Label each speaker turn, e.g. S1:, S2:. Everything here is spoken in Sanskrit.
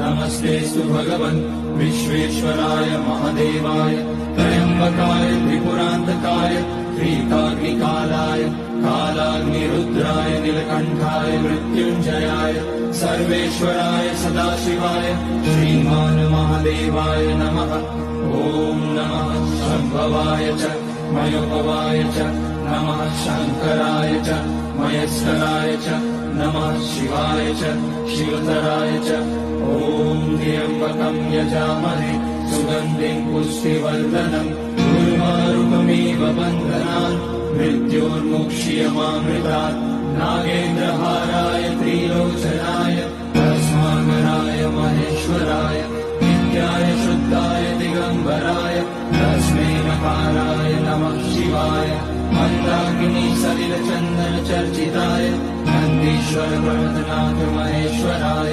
S1: नमस्तेऽस्तु भगवन् विश्वेश्वराय महादेवाय त्र्यम्बकाय त्रिपुरान्तकाय त्रिकाग्निकालाय कालाग्निरुद्राय नीलकण्ठाय मृत्युञ्जयाय सर्वेश्वराय सदाशिवाय श्रीमान् महादेवाय नमः। ॐ नमः शम्भवाय च मयोभवाय च नमः शङ्कराय च महेश्वराय च नमः शिवाय च शिवतराय च। ॐ त्र्यम्बकं यजामहे सुगन्धिं पुष्टिवर्धनम् उर्वारुकमिव बन्धनान् मृत्योर्मुक्ष्यमामृतात्। नागेन्द्रहाराय त्रिलोचनाय भस्माकराय महेश्वराय नित्याय शुद्धाय दिगम्बराय तस्मै नकाराय नमः शिवाय। मन्दाकिनी सलिलचन्दन चर्चिताय नन्दीश्वर प्रमथनाथ महेश्वराय